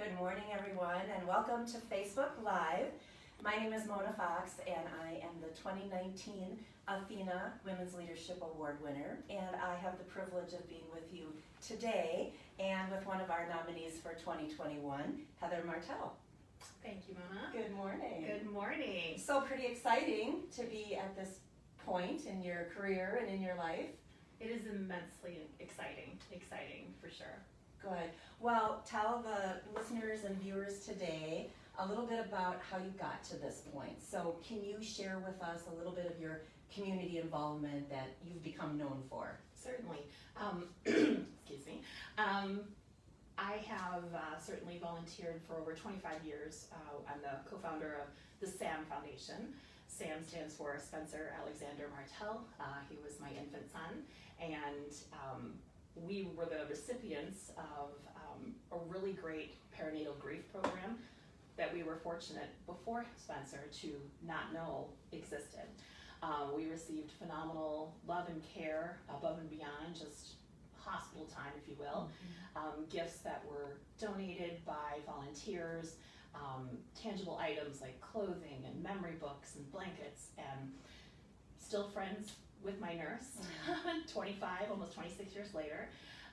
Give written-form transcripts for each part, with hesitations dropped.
Good morning, everyone, and welcome to Facebook Live. My name is Mona Fox, and I am the 2019 ATHENA Women's Leadership Award winner, and I have the privilege of being with you today and with one of our nominees for 2021, Heather Martell. Thank you, Mona. Good morning. Good morning. So pretty exciting to be at this point in your career and in your life. It is immensely exciting for sure. Good. Well, tell the listeners and viewers today a little bit about how you got to this point. So can you share with us a little bit of your community involvement that you've become known for? Certainly. Excuse me. I have certainly volunteered for over 25 years. I'm the co-founder of the SAM Foundation. SAM stands for Spencer Alexander Martell. He was my infant son, and we were the recipients of a really great perinatal grief program that we were fortunate before Spencer to not know existed. We received phenomenal love and care above and beyond just hospital time, if you will. Gifts that were donated by volunteers, tangible items like clothing and memory books and blankets, and still friends with my nurse, 25, almost 26 years later.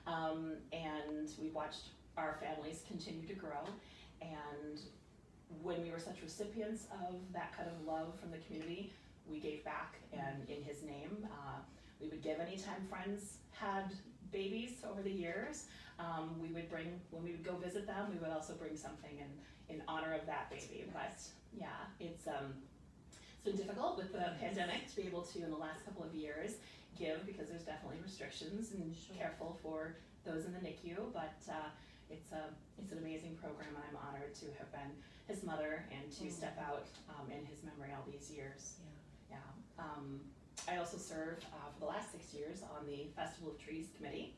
And we watched our families continue to grow. And when we were such recipients of that kind of love from the community, we gave back, and in his name, we would give anytime friends had babies over the years. We would bring, when we would go visit them, we would also bring something in honor of that baby. But yeah, it's been difficult with the pandemic to be able to, in the last couple of years, give, because there's definitely restrictions, and careful for those in the NICU, but it's an amazing program, and I'm honored to have been his mother and to step out in his memory all these years. Yeah. I also serve for the last 6 years on the Festival of Trees Committee,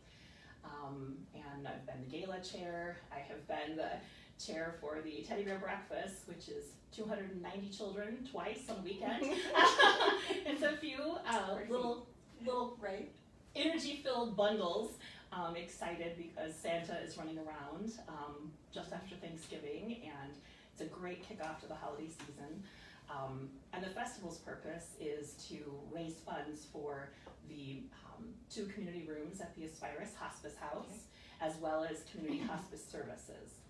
and I've been the gala chair. I have been the chair for the Teddy Bear Breakfast, which is 290 children twice on a weekend. It's a few little right, energy-filled bundles. Excited because Santa is running around just after Thanksgiving, and it's a great kickoff to the holiday season. And the festival's purpose is to raise funds for the 2 community rooms at the Aspirus Hospice House, as well as community hospice services.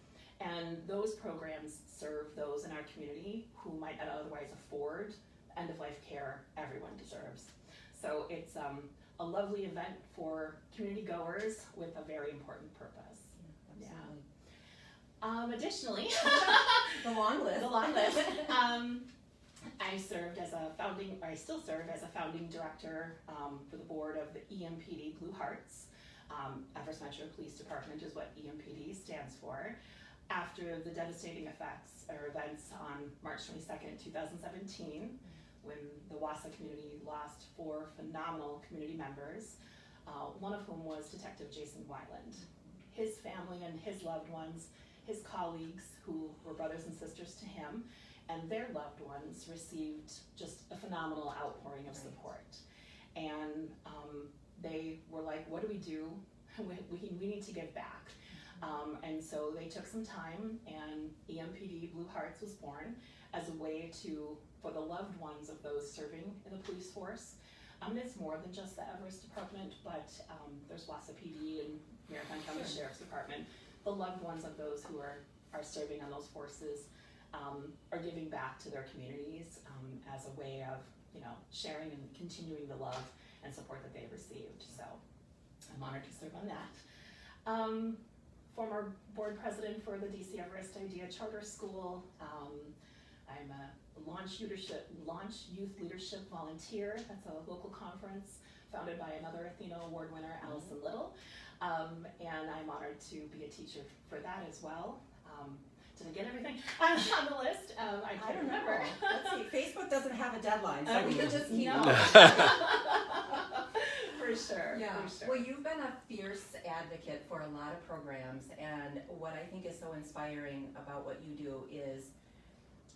And those programs serve those in our community who might not otherwise afford end-of-life care everyone deserves. So it's a lovely event for community goers with a very important purpose. Yeah. Additionally, the long list. I served as a founding, or I still serve as a founding director for the board of the EMPD Blue Hearts. Everest Metro Police Department is what EMPD stands for. After the devastating effects or events on March 22nd, 2017, when the Wausau community lost 4 phenomenal community members, one of whom was Detective Jason Weiland. His family and his loved ones, his colleagues who were brothers and sisters to him, and their loved ones received just a phenomenal outpouring of support. And they were like, what do we do? We need to give back. And so they took some time, and EMPD Blue Hearts was born as a way for the loved ones of those serving in the police force. It's more than just the Everest Department, but there's Wausau PD and Marathon County Sheriff's Department. The loved ones of those who are serving on those forces are giving back to their communities as a way of, sharing and continuing the love and support that they've received. So I'm honored to serve on that. Former board president for the DC Everest Idea Charter School. I'm a Launch Youth Leadership Volunteer. That's a local conference founded by another ATHENA Award winner, Allison Little. And I'm honored to be a teacher for that as well. Did I get everything on the list? I can't remember. Let's see, Facebook doesn't have a deadline, so we can just keep going. For sure. Yeah. For sure. Well, you've been a fierce advocate for a lot of programs, and what I think is so inspiring about what you do is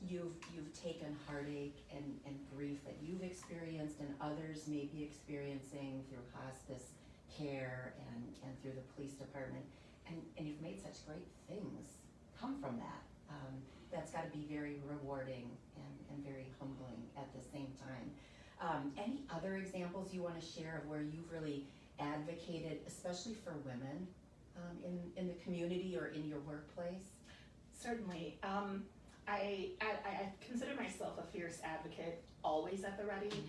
you've taken heartache and grief that you've experienced and others may be experiencing through hospice care and through the police department, and you've made such great things come from that. That's got to be very rewarding and very humbling at the same time. Any other examples you want to share of where you've really advocated, especially for women, in the community or in your workplace? Certainly. I consider myself a fierce advocate, always at the ready,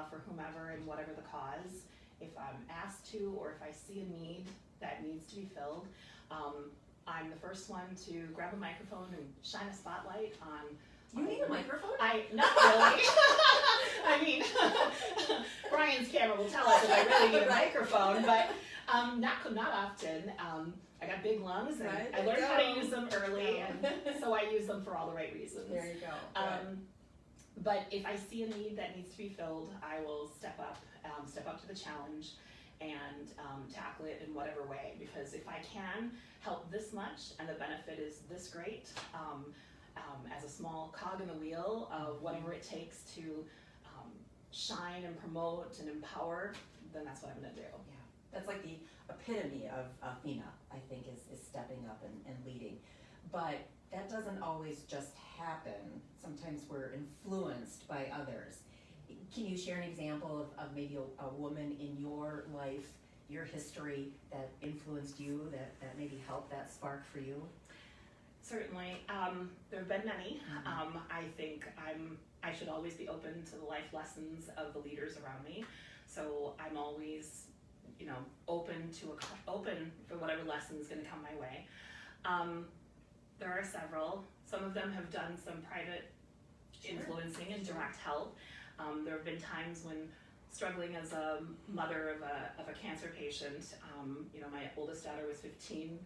for whomever and whatever the cause. If I'm asked to, or if I see a need that needs to be filled, I'm the first one to grab a microphone and shine a spotlight on. You need a microphone? Not really. I mean, Brian's camera will tell us if I really need a microphone, but not often. I got big lungs, and right, I learned how to use them early, and so I use them for all the right reasons. There you go. But if I see a need that needs to be filled, I will step up to the challenge and tackle it in whatever way, because if I can help this much and the benefit is this great, as a small cog in the wheel of whatever it takes to shine and promote and empower, then that's what I'm going to do. Yeah, that's like the epitome of ATHENA, I think, is stepping up and leading. But that doesn't always just happen. Sometimes we're influenced by others. Can you share an example of maybe a woman in your life, your history, that influenced you, that maybe helped that spark for you? Certainly. There have been many. I think I should always be open to the life lessons of the leaders around me. So I'm always, open for whatever lesson is going to come my way. There are several. Some of them have done some private influencing and direct help. There have been times when struggling as a mother of a cancer patient, my oldest daughter was 15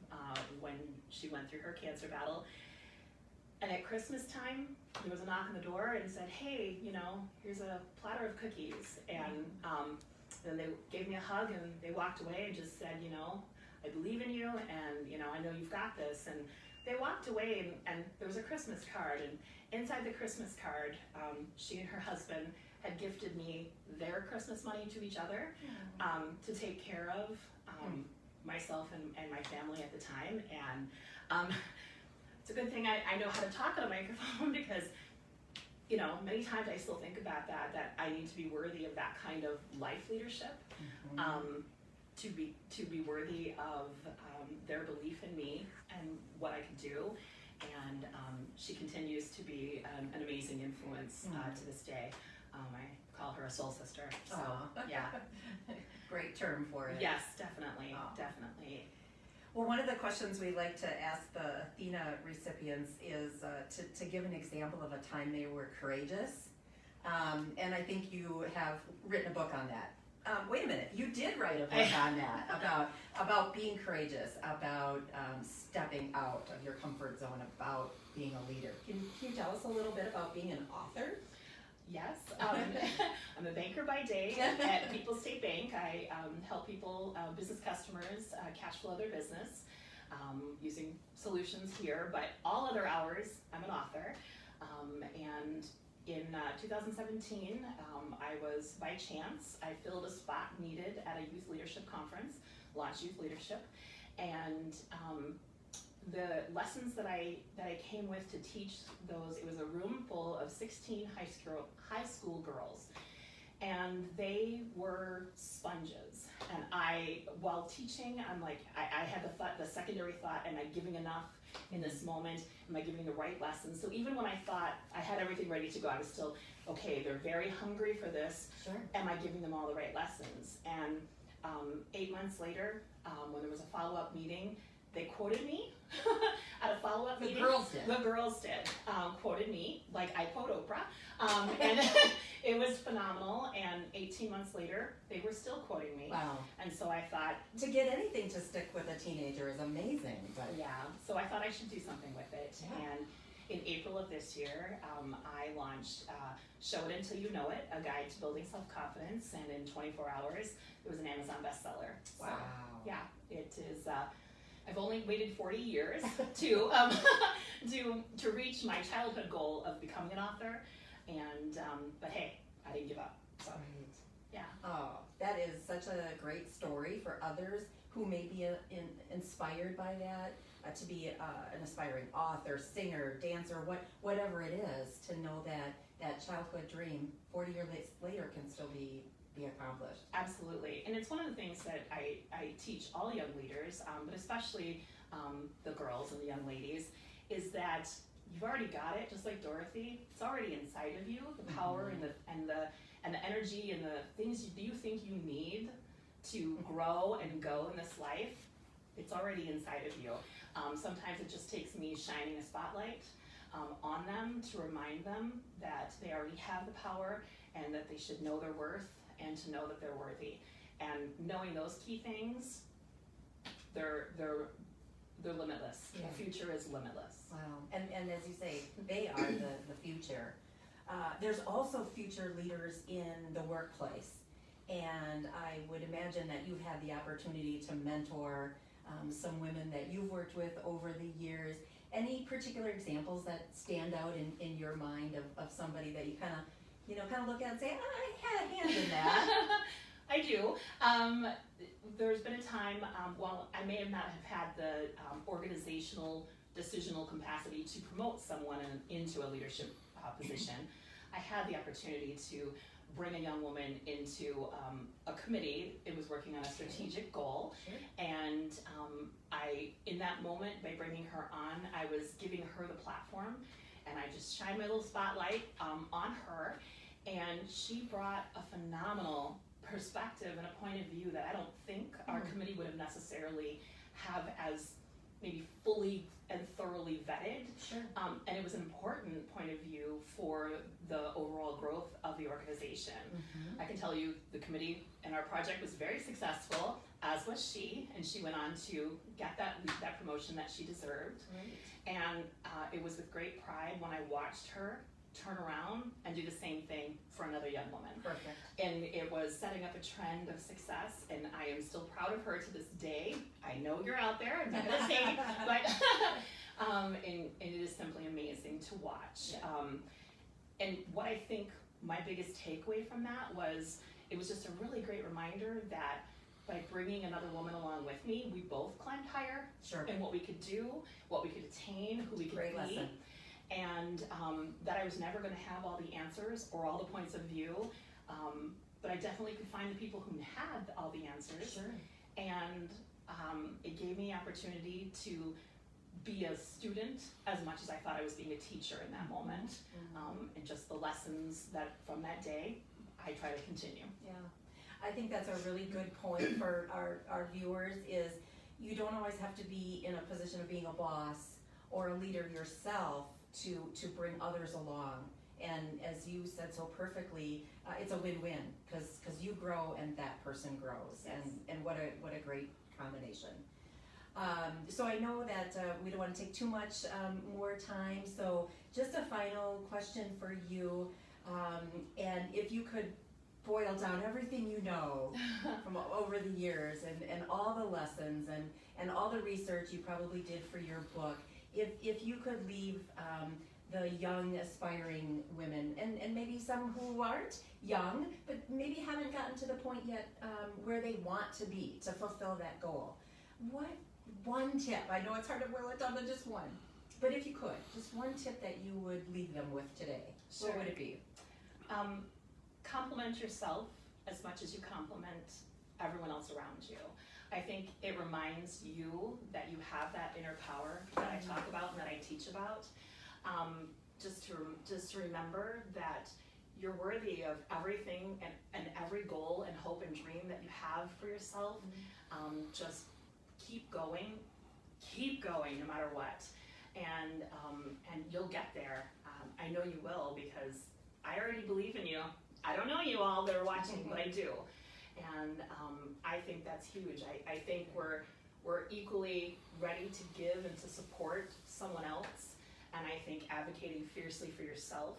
when she went through her cancer battle. And at Christmas time, there was a knock on the door and said, hey, here's a platter of cookies. And then they gave me a hug and they walked away and just said, I believe in you, and I know you've got this. And they walked away and there was a Christmas card, and inside the Christmas card, she and her husband had gifted me their Christmas money to each other to take care of myself and my family at the time. And it's a good thing I know how to talk on a microphone, because many times I still think about that I need to be worthy of that kind of life leadership, to be worthy of their belief in me and what I can do. And she continues to be an amazing influence to this day. I call her a soul sister. So yeah, great term for it. yes, definitely, definitely. Well, one of the questions we like to ask the ATHENA recipients is to give an example of a time they were courageous. And I think you have written a book on that. Wait a minute, you did write a book on that, about being courageous, about stepping out of your comfort zone, about being a leader. Can you tell us a little bit about being an author? Yes, I'm a banker by day at People's State Bank. I help people, business customers, cash flow their business using solutions here, but all other hours, I'm an author. And in 2017, I was, by chance, I filled a spot needed at a youth leadership conference, Launch Youth Leadership, and the lessons that I came with to teach those, it was a room full of 16 high school girls, and they were sponges. And while teaching, I'm like, I had the secondary thought, am I giving enough in this moment? Am I giving the right lessons? So even when I thought I had everything ready to go, I was still, okay, they're very hungry for this. Sure. Am I giving them all the right lessons? And 8 months later, when there was a follow-up meeting, they quoted me at a follow-up meeting. The girls did. The girls did. Quoted me, like I quote Oprah. And it was phenomenal. And 18 months later, they were still quoting me. Wow. And so I thought, to get anything to stick with a teenager is amazing. But yeah, so I thought I should do something with it. Yeah. And in April of this year, I launched Show It Until You Know It, a guide to building self-confidence. And in 24 hours, it was an Amazon bestseller. Wow. So, yeah, it is. I've only waited 40 years to reach my childhood goal of becoming an author, and but hey, I didn't give up. So right. Yeah. Oh, that is such a great story for others who may be inspired by that, to be an aspiring author, singer, dancer, whatever it is, to know that that childhood dream 40 years later can still be accomplished. Absolutely, and it's one of the things that I teach all young leaders, but especially the girls and the young ladies, is that you've already got it, just like Dorothy. It's already inside of you, the power and the energy and the things you think you need to grow and go in this life. It's already inside of you. Sometimes it just takes me shining a spotlight on them to remind them that they already have the power and that they should know their worth and to know that they're worthy. And knowing those key things, they're limitless. Yeah. The future is limitless. Wow, and as you say, they are the future. There's also future leaders in the workplace, and I would imagine that you've had the opportunity to mentor some women that you've worked with over the years. Any particular examples that stand out in your mind of somebody that you kind of look at and say, I had a hand in that? I do. There's been a time, while I may not have had the organizational, decisional capacity to promote someone into a leadership position, I had the opportunity to bring a young woman into a committee. It was working on a strategic goal, and in that moment, by bringing her on, I was giving her the platform, and I just shined my little spotlight on her, and she brought a phenomenal perspective and a point of view that I don't think our committee would have necessarily have as maybe fully and thoroughly vetted. Sure. And it was an important point of view for the overall growth of the organization. I can tell you the committee and our project was very successful, as was she, and she went on to get that promotion that she deserved. Right. And it was with great pride when I watched her turn around and do the same thing for another young woman. Perfect. And it was setting up a trend of success, and I am still proud of her to this day. I know you're out there, I'm not gonna say, but and it is simply amazing to watch. And what I think my biggest takeaway from that was, it was just a really great reminder that by bringing another woman along with me, we both climbed higher. Sure. In what we could do, what we could attain, who we could Great be. lesson. And that I was never going to have all the answers or all the points of view, but I definitely could find the people who had all the answers. Sure. And it gave me opportunity to be a student as much as I thought I was being a teacher in that moment. And just the lessons that from that day, I try to continue. Yeah, I think that's a really good point for our viewers, is you don't always have to be in a position of being a boss or a leader yourself to bring others along. And as you said so perfectly, it's a win-win, because you grow and that person grows. Yes. And what a great combination. So I know that we don't want to take too much more time, so just a final question for you, and if you could boil down everything you know from over the years, and all the lessons and all the research you probably did for your book, if you could leave the young aspiring women, and maybe some who aren't young but maybe haven't gotten to the point yet where they want to be to fulfill that goal, what one tip, I know it's hard to boil it down to just one, but if you could, just one tip that you would leave them with today, Sure. What would it be? Compliment yourself as much as you compliment everyone else around you. I think it reminds you that you have that inner power that I talk about and that I teach about. Just to remember that you're worthy of everything and every goal and hope and dream that you have for yourself. Just keep going no matter what, and you'll get there. I know you will, because I already believe in you. I don't know you all that are watching, but I do. And I think that's huge. I think we're equally ready to give and to support someone else. And I think advocating fiercely for yourself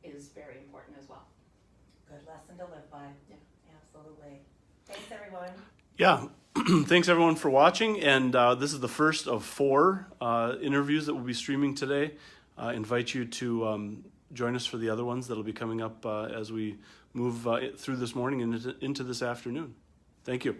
is very important as well. Good lesson to live by. Yeah. Absolutely. Thanks, everyone. Yeah, thanks everyone for watching, and this is the first of 4 interviews that we'll be streaming today. I invite you to join us for the other ones that'll be coming up as we move through this morning and into this afternoon. Thank you.